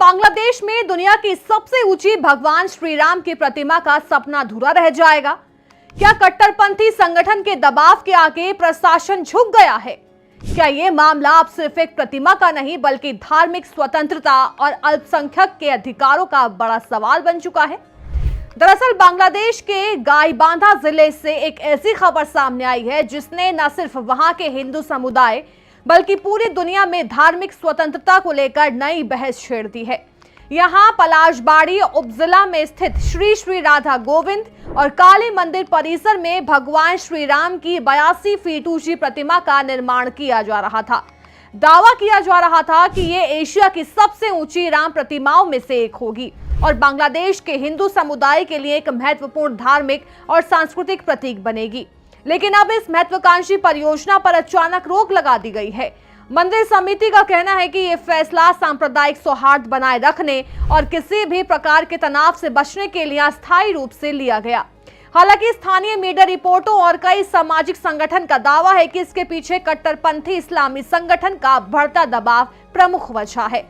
बांग्लादेश में दुनिया की सबसे ऊंची भगवान श्री राम की प्रतिमा का सपना अधूरा रह जाएगा? क्या कट्टरपंथी संगठन के दबाव के आगे प्रशासन झुक गया है? क्या ये मामला अब सिर्फ एक प्रतिमा का नहीं बल्कि धार्मिक स्वतंत्रता और अल्पसंख्यक के अधिकारों का बड़ा सवाल बन चुका है? दरअसल बांग्लादेश के गाईबांधा जिले से एक ऐसी खबर सामने आई है जिसने न सिर्फ वहां के हिंदू समुदाय बल्कि पूरी दुनिया में धार्मिक स्वतंत्रता को लेकर नई बहस छेड़ दी है। यहाँ पलाशबाड़ी उपजिला में स्थित श्री श्री राधा गोविंद और काली मंदिर परिसर में भगवान श्री राम की 82 फीट ऊंची प्रतिमा का निर्माण किया जा रहा था। दावा किया जा रहा था कि ये एशिया की सबसे ऊंची राम प्रतिमाओं में से एक होगी और बांग्लादेश के हिंदू समुदाय के लिए एक महत्वपूर्ण धार्मिक और सांस्कृतिक प्रतीक बनेगी। लेकिन अब इस महत्वाकांक्षी परियोजना पर अचानक रोक लगा दी गई है। मंदिर समिति का कहना है कि ये फैसला सांप्रदायिक सौहार्द बनाए रखने और किसी भी प्रकार के तनाव से बचने के लिए अस्थायी रूप से लिया गया। हालांकि स्थानीय मीडिया रिपोर्टों और कई सामाजिक संगठन का दावा है कि इसके पीछे कट्टरपंथी इस्लामी संगठन का बढ़ता दबाव प्रमुख वजह है।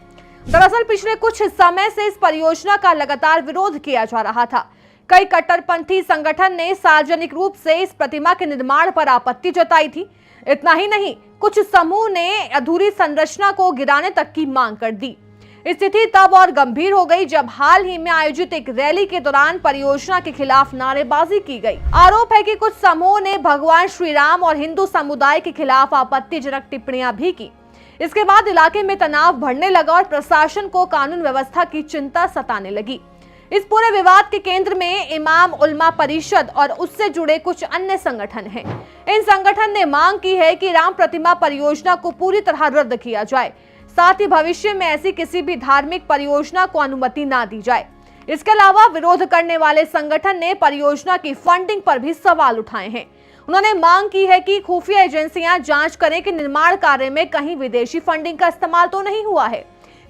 दरअसल पिछले कुछ समय से इस परियोजना का लगातार विरोध किया जा रहा था। कई कट्टरपंथी संगठन ने सार्वजनिक रूप से इस प्रतिमा के निर्माण पर आपत्ति जताई थी। इतना ही नहीं, कुछ समूह ने अधूरी संरचना को गिराने तक की मांग कर दी। स्थिति तब और गंभीर हो गई जब हाल ही में आयोजित एक रैली के दौरान परियोजना के खिलाफ नारेबाजी की गई। आरोप है कि कुछ समूह ने भगवान श्री राम और हिंदू समुदाय के खिलाफ आपत्तिजनक टिप्पणियां भी की। इसके बाद इलाके में तनाव बढ़ने लगा और प्रशासन को कानून व्यवस्था की चिंता सताने लगी। इस पूरे विवाद के केंद्र में इमाम उलमा परिषद और उससे जुड़े कुछ अन्य संगठन हैं। इन संगठन ने मांग की है कि राम प्रतिमा परियोजना को पूरी तरह रद्द किया जाए, साथ ही भविष्य में ऐसी किसी भी धार्मिक परियोजना को अनुमति ना दी जाए। इसके अलावा विरोध करने वाले संगठन ने परियोजना की फंडिंग पर भी सवाल उठाए हैं। उन्होंने मांग की है कि खुफिया एजेंसियां जांच करें कि निर्माण कार्य में कहीं विदेशी फंडिंग का इस्तेमाल तो नहीं हुआ है।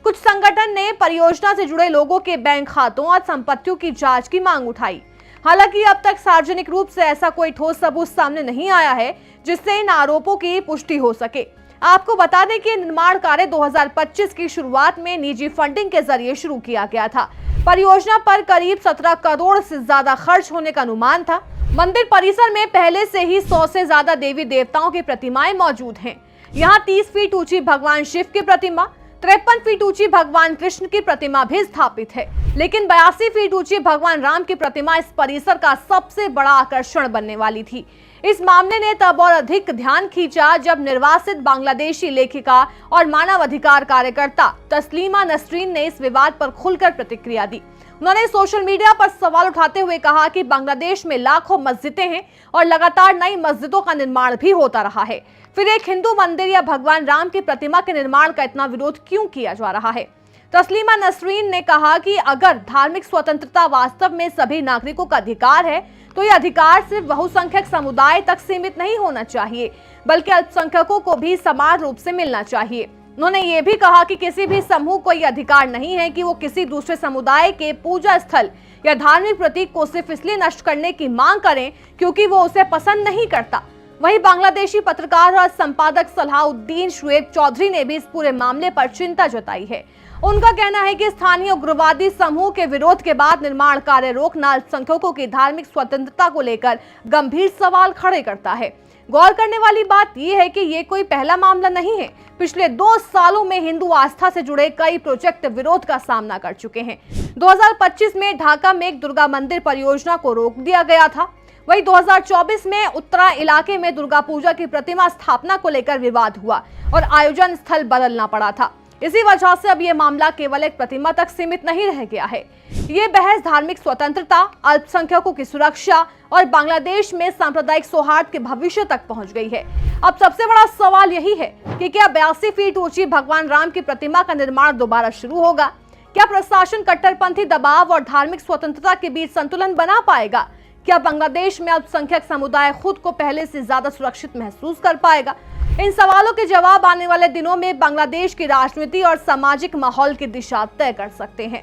कुछ संगठन ने परियोजना से जुड़े लोगों के बैंक खातों और संपत्तियों की जांच की मांग उठाई। हालांकि अब तक सार्वजनिक रूप से ऐसा कोई ठोस सबूत सामने नहीं आया है जिससे इन आरोपों की पुष्टि हो सके। आपको बता दें कि निर्माण कार्य 2025 की शुरुआत में निजी फंडिंग के जरिए शुरू किया गया था। परियोजना पर करीब 17 करोड़ से ज्यादा खर्च होने का अनुमान था। मंदिर परिसर में पहले से ही 100 से ज्यादा देवी देवताओं की प्रतिमाएं मौजूद हैं। यहाँ 30 फीट ऊंची भगवान शिव की प्रतिमा, 53 फीट ऊंची भगवान कृष्ण की प्रतिमा भी स्थापित है। लेकिन 82 फीट ऊंची भगवान राम की प्रतिमा इस परिसर का सबसे बड़ा आकर्षण बनने वाली थी। इस मामले ने तब और अधिक ध्यान खींचा जब निर्वासित बांग्लादेशी लेखिका और मानवाधिकार कार्यकर्ता तस्लीमा नसरीन ने इस विवाद पर खुलकर प्रतिक्रिया दी। उन्होंने सोशल मीडिया पर सवाल उठाते हुए कहा कि बांग्लादेश में लाखों मस्जिदें हैं और लगातार नई मस्जिदों का निर्माण भी होता रहा है। फिर एक हिंदू मंदिर या भगवान राम की प्रतिमा के निर्माण का इतना विरोध क्यों किया जा रहा है? तस्लीमा नसरीन ने कहा कि अगर धार्मिक स्वतंत्रता वास्तव में सभी नागरिकों का अधिकार है तो ये अधिकार सिर्फ बहुसंख्यक समुदाय तक सीमित नहीं होना चाहिए बल्कि अल्पसंख्यकों को भी समान रूप से मिलना चाहिए। उन्होंने ये भी कहा कि किसी भी समूह को यह अधिकार नहीं है कि वो किसी दूसरे समुदाय के पूजा स्थल या धार्मिक प्रतीक को सिर्फ इसलिए नष्ट करने की मांग करें क्योंकि वो उसे पसंद नहीं करता। वहीं बांग्लादेशी पत्रकार और संपादक सलाहुद्दीन शुएब चौधरी ने भी इस पूरे मामले पर चिंता जताई है। उनका कहना है कि स्थानीय उग्रवादी समूह के विरोध के बाद निर्माण कार्य रोकना अल्पसंख्यकों की धार्मिक स्वतंत्रता को लेकर गंभीर सवाल खड़े करता है। गौर करने वाली बात यह है कि ये कोई पहला मामला नहीं है। पिछले 2 सालों में हिंदू आस्था से जुड़े कई प्रोजेक्ट विरोध का सामना कर चुके हैं। 2025 में ढाका में एक दुर्गा मंदिर परियोजना को रोक दिया गया था। वहीं 2024 में उत्तरा इलाके में दुर्गा पूजा की प्रतिमा स्थापना को लेकर विवाद हुआ और आयोजन स्थल बदलना पड़ा था। इसी वजह से अब ये मामला केवल एक प्रतिमा तक सीमित नहीं रह गया है। ये बहस धार्मिक स्वतंत्रता, अल्पसंख्यकों की सुरक्षा और बांग्लादेश में सांप्रदायिक सौहार्द के भविष्य तक पहुंच गई है। अब सबसे बड़ा सवाल यही है कि क्या 82 फीट ऊंची भगवान राम की प्रतिमा का निर्माण दोबारा शुरू होगा? क्या प्रशासन कट्टरपंथी दबाव और धार्मिक स्वतंत्रता के बीच संतुलन बना पाएगा? क्या बांग्लादेश में अल्पसंख्यक समुदाय खुद को पहले से ज्यादा सुरक्षित महसूस कर पाएगा? इन सवालों के जवाब आने वाले दिनों में बांग्लादेश की राजनीति और सामाजिक माहौल की दिशा तय कर सकते हैं।